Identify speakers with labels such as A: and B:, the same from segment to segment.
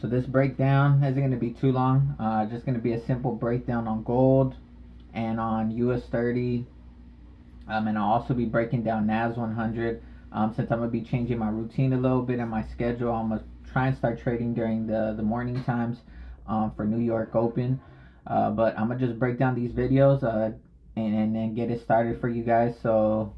A: this breakdown isn't going to be too long. Just going to be a simple breakdown on gold and on US30. And I'll also be breaking down NAS 100. Since I'm going to be changing my routine a little bit and my schedule, I'm going to try and start trading during the morning times for New York Open. But I'm going to just break down these videos and get it started for you guys. So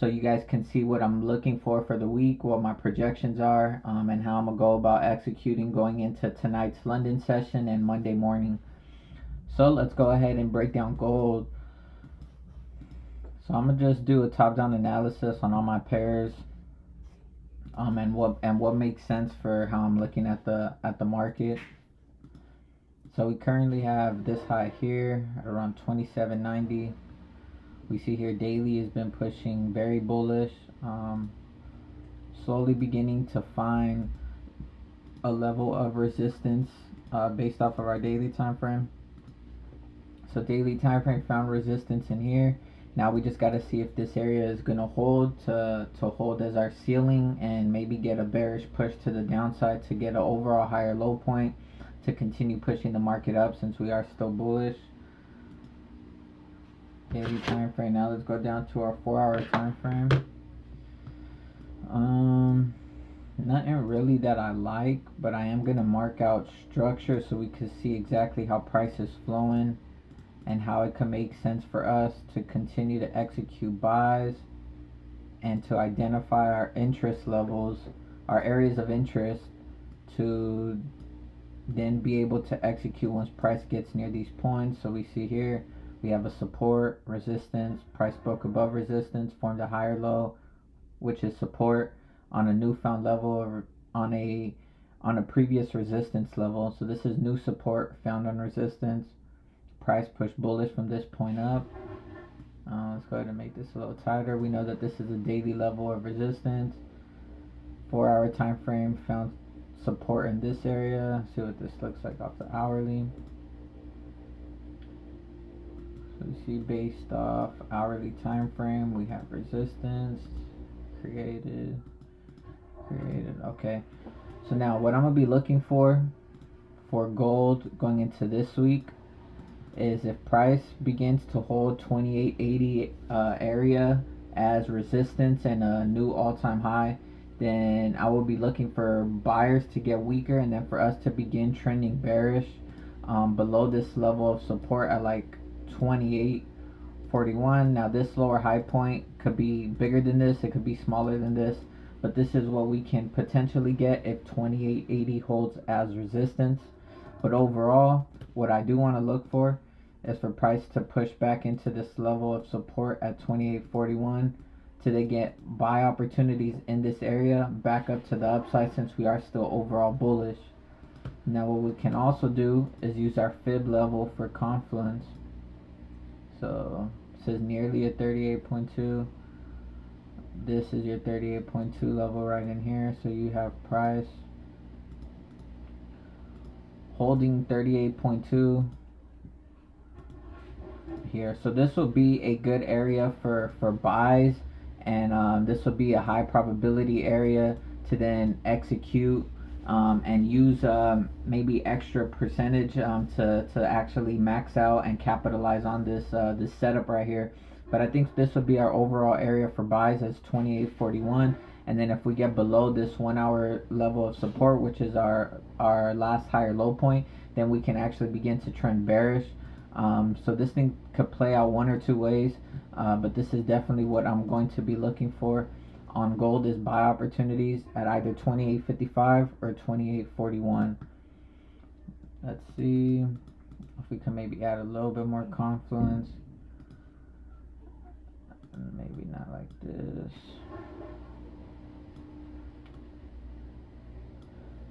A: you guys can see what I'm looking for the week, what my projections are, and how I'm going to go about executing going into tonight's London session and Monday morning. So let's go ahead and break down gold. So I'm going to just do a top-down analysis on all my pairs and what makes sense for how I'm looking at the market. So we currently have this high here at around 27.90. We see here daily has been pushing very bullish, slowly beginning to find a level of resistance based off of our daily time frame. So daily time frame found resistance in here. Now we just got to see if this area is going to hold to hold as our ceiling and maybe get a bearish push to the downside to get an overall higher low point to continue pushing the market up since we are still bullish. Daily time frame. Now let's go down to our 4-hour time frame. Nothing really that I like, but I am gonna mark out structure so we can see exactly how price is flowing and how it can make sense for us to continue to execute buys and to identify our interest levels, our areas of interest, to then be able to execute once price gets near these points. So we see here we have a support, resistance, price broke above resistance, formed a higher low, which is support on a newfound level or on a previous resistance level. So this is new support found on resistance. Price pushed bullish from this point up. Let's go ahead and make this a little tighter. We know that this is a daily level of resistance. 4-hour time frame found support in this area. See what this looks like off the hourly. So you see based off hourly time frame, we have resistance created. Okay. So now what I'm gonna be looking for gold going into this week is if price begins to hold 28.80 area as resistance and a new all-time high, then I will be looking for buyers to get weaker and then for us to begin trending bearish below this level of support at like 28.41. Now this lower high point could be bigger than this, it could be smaller than this, but this is what we can potentially get if 28.80 holds as resistance. But overall, what I do want to look for is for price to push back into this level of support at 28.41 to then get buy opportunities in this area back up to the upside since we are still overall bullish. Now what we can also do is use our fib level for confluence. So it says nearly a 38.2. This is your 38.2 level right in here. So you have price holding 38.2 here. So this will be a good area for buys, and this will be a high probability area to then execute and use maybe extra percentage to actually max out and capitalize on this this setup right here. But I think this would be our overall area for buys as 28.41, and then if we get below this 1-hour level of support, which is our last higher low point, then we can actually begin to trend bearish. So this thing could play out one or two ways, but this is definitely what I'm going to be looking for on gold is buy opportunities at either 28.55 or 28.41. Let's see if we can maybe add a little bit more confluence. Maybe not like this.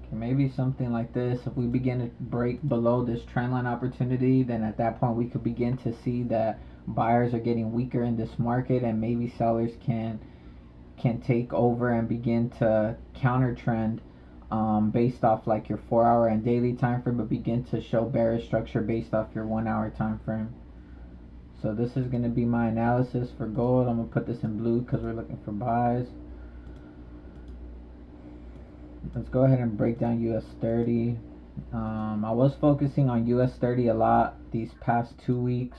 A: Okay, maybe something like this. If we begin to break below this trendline opportunity, then at that point we could begin to see that buyers are getting weaker in this market and maybe sellers can take over and begin to counter trend based off like your 4-hour and daily time frame, but begin to show bearish structure based off your 1-hour time frame. So this is going to be my analysis for gold. I'm going to put this in blue because we're looking for buys. Let's go ahead and break down US30. I was focusing on US30 a lot these past 2 weeks.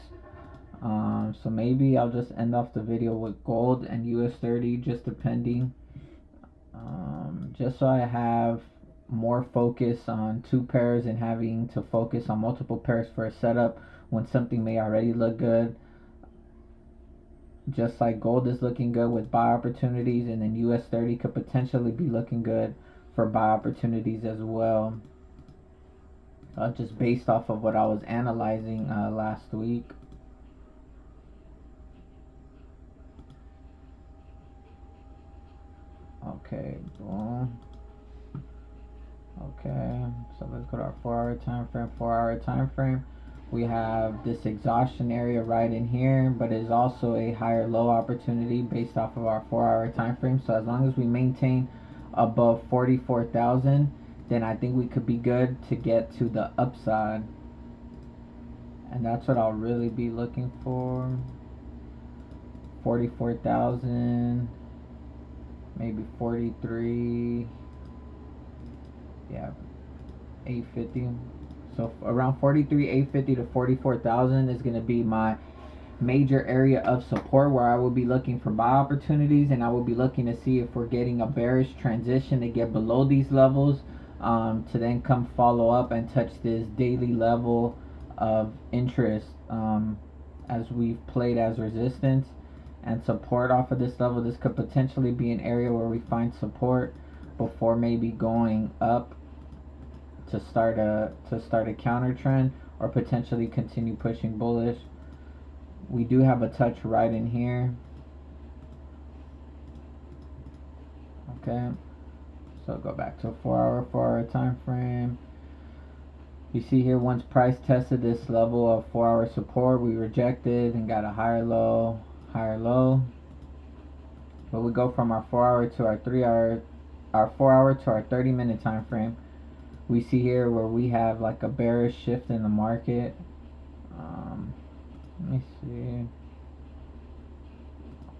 A: So maybe I'll just end off the video with gold and US30, just depending. Just so I have more focus on two pairs and having to focus on multiple pairs for a setup when something may already look good. Just like gold is looking good with buy opportunities, and then US30 could potentially be looking good for buy opportunities as well. Just based off of what I was analyzing last week. Okay, boom. Okay, so let's go to our 4-hour time frame. 4-hour time frame. We have this exhaustion area right in here, but it is also a higher low opportunity based off of our 4-hour time frame. So as long as we maintain above 44,000, then I think we could be good to get to the upside. And that's what I'll really be looking for. 44,000, maybe 43. Yeah, 850. So around 43,850 to 44,000 is going to be my major area of support, where I will be looking for buy opportunities, and I will be looking to see if we're getting a bearish transition to get below these levels, to then come follow up and touch this daily level of interest, as we've played as resistance and support off of this level. This could potentially be an area where we find support before maybe going up to start a counter trend, or potentially continue pushing bullish. We do have a touch right in here. Okay, so go back to a 4-hour time frame. You see here, once price tested this level of 4-hour support, we rejected and got a higher low. But we go from our 4-hour to our 3-hour, our 4-hour to our 30-minute time frame. We see here where we have like a bearish shift in the market. Let me see.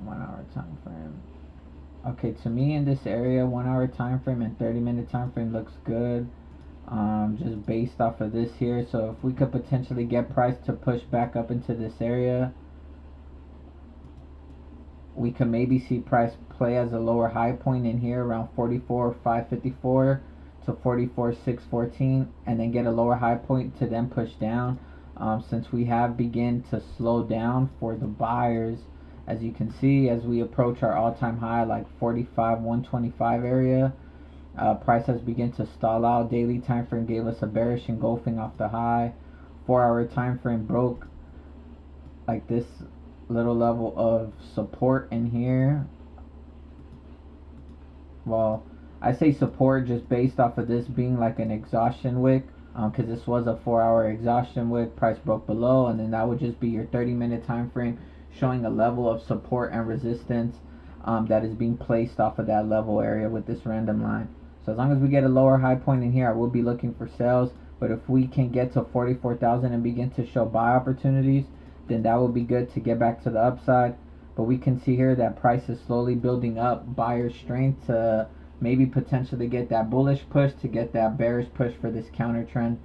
A: 1-hour time frame. Okay, to me in this area, 1-hour time frame and 30-minute time frame looks good. Just based off of this here. So if we could potentially get price to push back up into this area, we could maybe see price play as a lower high point in here around 44,554 to 44,614, and then get a lower high point to then push down. Since we have begun to slow down for the buyers, as you can see, as we approach our all-time high like 45,125 area, price has begun to stall out. Daily time frame gave us a bearish engulfing off the high. 4-hour time frame broke like this little level of support in here. Well, I say support just based off of this being like an exhaustion wick, because this was a 4-hour exhaustion wick. Price broke below, and then that would just be your 30-minute time frame showing a level of support and resistance that is being placed off of that level area with this random line. So as long as we get a lower high point in here, I will be looking for sales. But if we can get to 44,000 and begin to show buy opportunities, then that will be good to get back to the upside. But we can see here that price is slowly building up buyer strength to maybe potentially get that bullish push, to get that bearish push for this counter trend.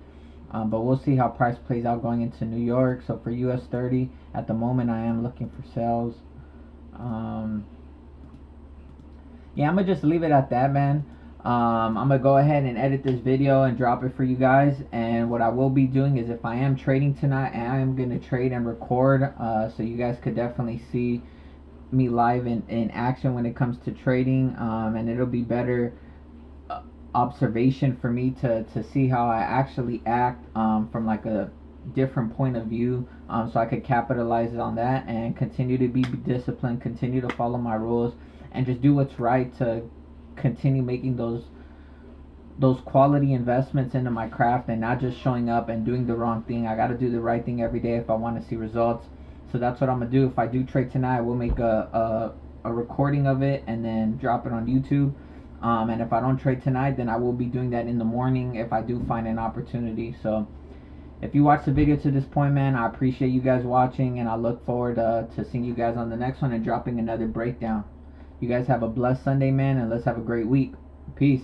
A: But we'll see how price plays out going into New York. So for US30, at the moment, I am looking for sales. Yeah, I'm going to just leave it at that, man. I'm going to go ahead and edit this video and drop it for you guys. And what I will be doing is, if I am trading tonight, I am going to trade and record. So you guys could definitely see me live in action when it comes to trading. And it'll be better observation for me to see how I actually act from like a different point of view, so I could capitalize on that and continue to be disciplined, continue to follow my rules, and just do what's right to continue making those quality investments into my craft, and not just showing up and doing the wrong thing. I got to do the right thing every day if I want to see results. So that's what I'm gonna do. If I do trade tonight, I will make a recording of it and then drop it on YouTube. And if I don't trade tonight, then I will be doing that in the morning if I do find an opportunity. So if you watched the video to this point, man, I appreciate you guys watching, and I look forward to seeing you guys on the next one and dropping another breakdown. You guys have a blessed Sunday, man, and let's have a great week. Peace.